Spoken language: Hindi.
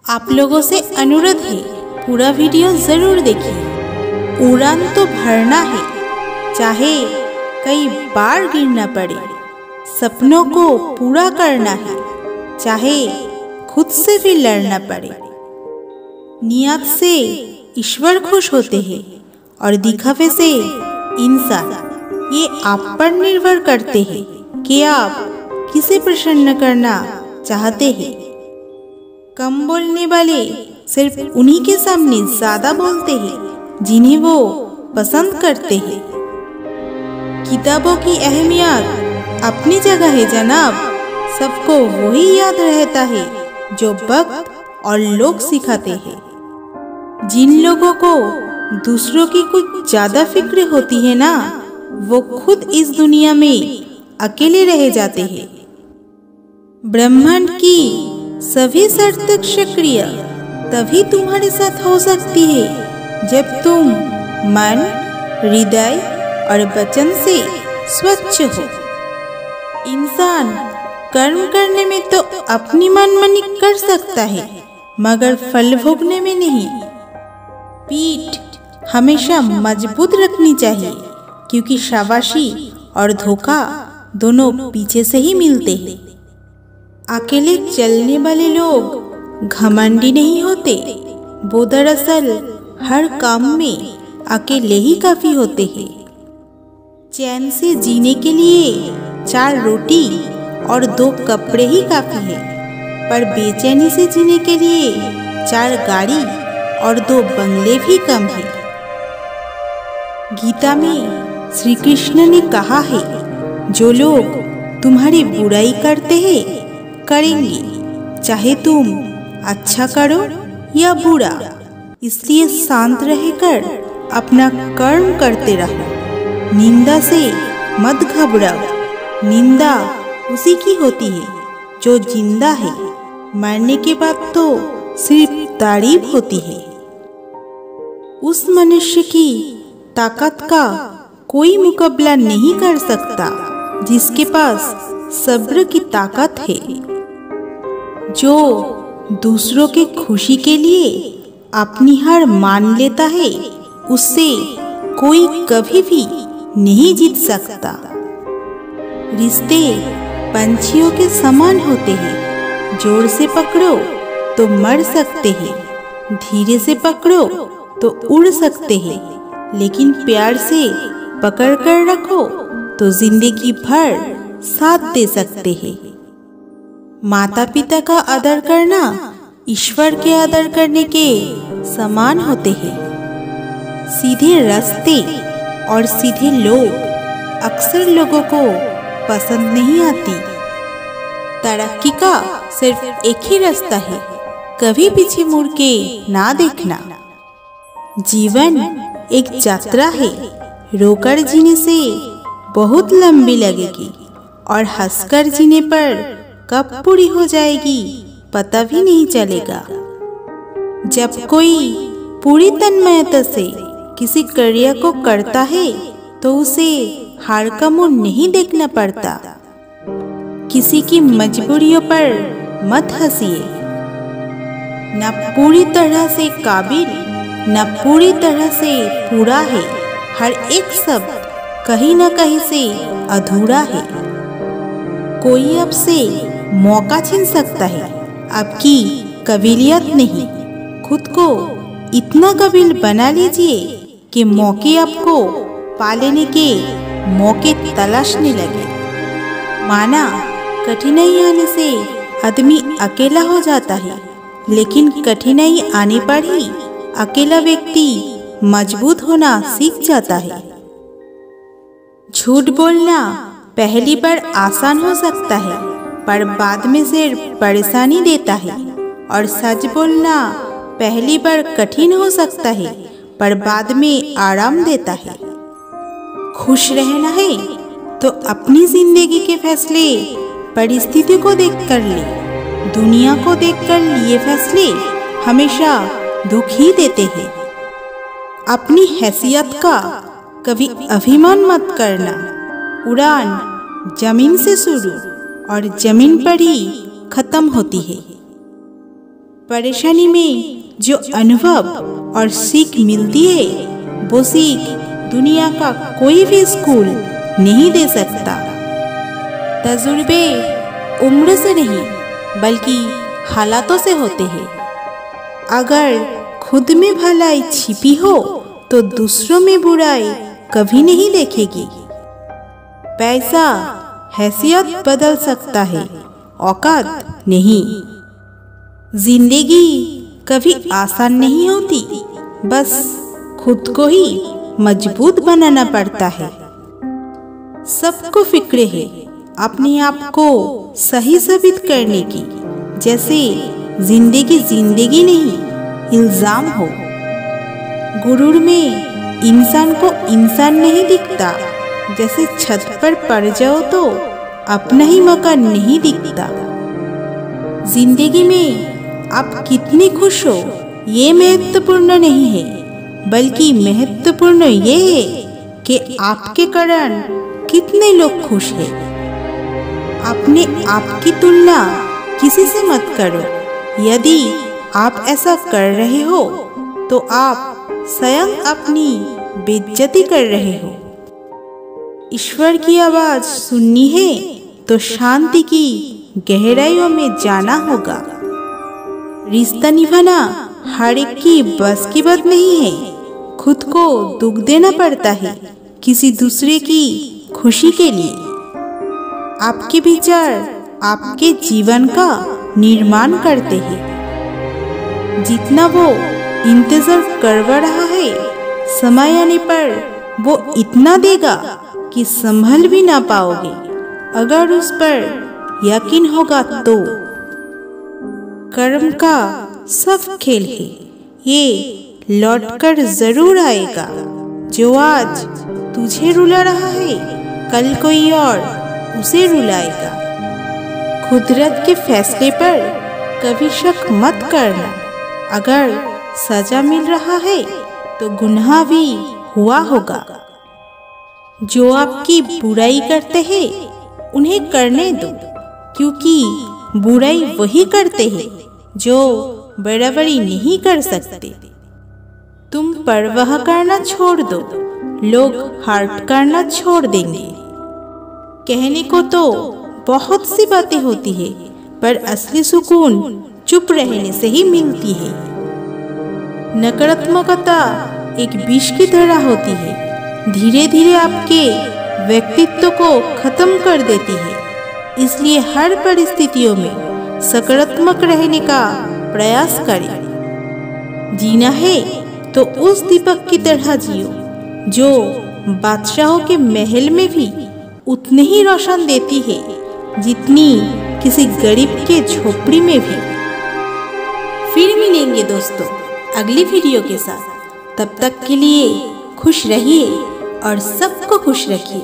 आप लोगों से अनुरोध है, पूरा वीडियो ज़रूर देखिए। उड़ान तो भरना है, चाहे कई बार गिरना पड़े। सपनों को पूरा करना है, चाहे खुद से भी लड़ना पड़े। नियत से ईश्वर खुश होते हैं और दिखावे से इंसान। ये आप पर निर्भर करते हैं कि आप किसे प्रसन्न करना चाहते हैं। कम बोलने वाले सिर्फ उन्हीं के सामने ज्यादा बोलते हैं जिन्हें वो पसंद करते हैं। किताबों की अहमियत अपनी जगह है जनाब। सबको वही याद रहता है जो वक्त और लोग सिखाते हैं। जिन लोगों को दूसरों की कुछ ज्यादा फिक्र होती है ना, वो खुद इस दुनिया में अकेले रह जाते हैं। ब्रह्मांड की सभी सार्थक सक्रिय तभी तुम्हारे साथ हो सकती है जब तुम मन, हृदय और वचन से स्वच्छ हो। इंसान कर्म करने में तो अपनी मनमानी कर सकता है, मगर फल भोगने में नहीं। पीठ हमेशा मजबूत रखनी चाहिए, क्योंकि शाबाशी और धोखा दोनों पीछे से ही मिलते हैं। अकेले चलने वाले लोग घमंडी नहीं होते, वो दरअसल हर काम में अकेले ही काफी होते हैं। चैन से जीने के लिए 4 रोटी और 2 कपड़े ही काफी है, पर बेचैनी से जीने के लिए 4 गाड़ी और 2 बंगले भी कम है। गीता में श्री कृष्ण ने कहा है, जो लोग तुम्हारी बुराई करते हैं करेंगे, चाहे तुम अच्छा करो या बुरा। इसलिए शांत रहकर अपना कर्म करते रहो। निंदा से मत घबराओ। निंदा उसी की होती है जो जिंदा है। मरने के बाद तो सिर्फ तारीफ होती है। उस मनुष्य की ताकत का कोई मुकाबला नहीं कर सकता जिसके पास सब्र की ताकत है। जो दूसरों के खुशी के लिए अपनी हार मान लेता है, उससे कोई कभी भी नहीं जीत सकता। रिश्ते पंछियों के समान होते हैं। जोर से पकड़ो तो मर सकते हैं, धीरे से पकड़ो तो उड़ सकते हैं, लेकिन प्यार से पकड़ कर रखो तो जिंदगी भर साथ दे सकते हैं। माता पिता का आदर करना ईश्वर के आदर करने के समान होते हैं। सीधे रास्ते और सीधे लोग अक्सर लोगों को पसंद नहीं आती। तरक्की का सिर्फ एक ही रास्ता है, कभी पीछे मुड़ के ना देखना। जीवन एक यात्रा है, रोकर जीने से बहुत लंबी लगेगी और हंसकर जीने पर कब पूरी हो जाएगी पता भी नहीं चलेगा। जब कोई पूरी तन्मयता से किसी कार्य को करता है तो उसे हार का मुंह नहीं देखना पड़ता। किसी की मजबूरियों पर मत हंसिए। न पूरी तरह से काबिल, न पूरी तरह से पूरा है। हर एक शब्द कहीं न कहीं से अधूरा है। कोई आपसे मौका छीन सकता है, आपकी काबिलियत नहीं। खुद को इतना काबिल बना लीजिए कि मौके आपको पा लेने के मौके तलाशने लगे। माना कठिनाई आने से आदमी अकेला हो जाता है, लेकिन कठिनाई आने पर ही अकेला व्यक्ति मजबूत होना सीख जाता है। झूठ बोलना पहली बार आसान हो सकता है, पर बाद में सिर्फ परेशानी देता है। और सच बोलना पहली बार कठिन हो सकता है, पर बाद में आराम देता है। खुश रहना है तो अपनी जिंदगी के फैसले परिस्थिति को देखकर ले। दुनिया को देखकर लिए फैसले हमेशा दुख ही देते हैं। अपनी हैसियत का कभी अभिमान मत करना। उड़ान जमीन से शुरू और जमीन पर ही खत्म होती है। परेशानी में जो अनुभव और सीख मिलती है वो सीख दुनिया का कोई भी स्कूल नहीं दे सकता। तजुर्बे उम्र से नहीं बल्कि हालातों से होते हैं। अगर खुद में भलाई छिपी हो तो दूसरों में बुराई कभी नहीं देखेगी। पैसा हैसियत बदल सकता है, औकात नहीं। जिंदगी कभी आसान नहीं होती, बस खुद को ही मजबूत बनाना पड़ता है। सबको फिक्र है अपने आप को सही साबित करने की, जैसे जिंदगी जिंदगी नहीं इल्जाम हो। गुरूर में इंसान को इंसान नहीं दिखता, जैसे छत पर पड़ जाओ तो अपना ही मकान नहीं दिखता। जिंदगी में आप कितनी खुश हो ये महत्वपूर्ण नहीं है, बल्कि महत्वपूर्ण ये है कि आपके कारण कितने लोग खुश हैं। अपने आप की तुलना किसी से मत करो। यदि आप ऐसा कर रहे हो तो आप स्वयं अपनी बेइज्जती कर रहे हो। ईश्वर की आवाज सुननी है तो शांति की गहराइयों में जाना होगा। रिश्ता निभाना हर एक की बस की बात नहीं है। खुद को दुख देना पड़ता है किसी दूसरे की खुशी के लिए। आपके विचार आपके जीवन का निर्माण करते हैं। जितना वो इंतजार करवा रहा है, समय आने पर वो इतना देगा कि संभल भी ना पाओगे। अगर उस पर यकीन होगा तो। कर्म का सब खेल है, ये लौटकर जरूर आएगा। जो आज तुझे रुला रहा है, कल कोई और उसे रुलाएगा। कुदरत के फैसले पर कभी शक मत करना। अगर सजा मिल रहा है तो गुनाह भी हुआ होगा। जो आपकी बुराई करते हैं उन्हें करने दो, क्योंकि बुराई वही करते हैं जो बराबरी नहीं कर सकते। तुम परवाह करना छोड़ दो, लोग हर्ट करना छोड़ देंगे। कहने को तो बहुत सी बातें होती है, पर असली सुकून चुप रहने से ही मिलती है। नकारात्मकता एक विष की तरह होती है, धीरे धीरे आपके व्यक्तित्व को खत्म कर देती है। इसलिए हर परिस्थितियों में सकारात्मक रहने का प्रयास करें। जीना है तो उस दीपक की तरह जियो जो बादशाहों के महल में भी उतनी ही रोशन देती है जितनी किसी गरीब के झोपड़ी में भी। फिर मिलेंगे दोस्तों अगली वीडियो के साथ। तब तक के लिए खुश रहिए और सबको खुश रखिए।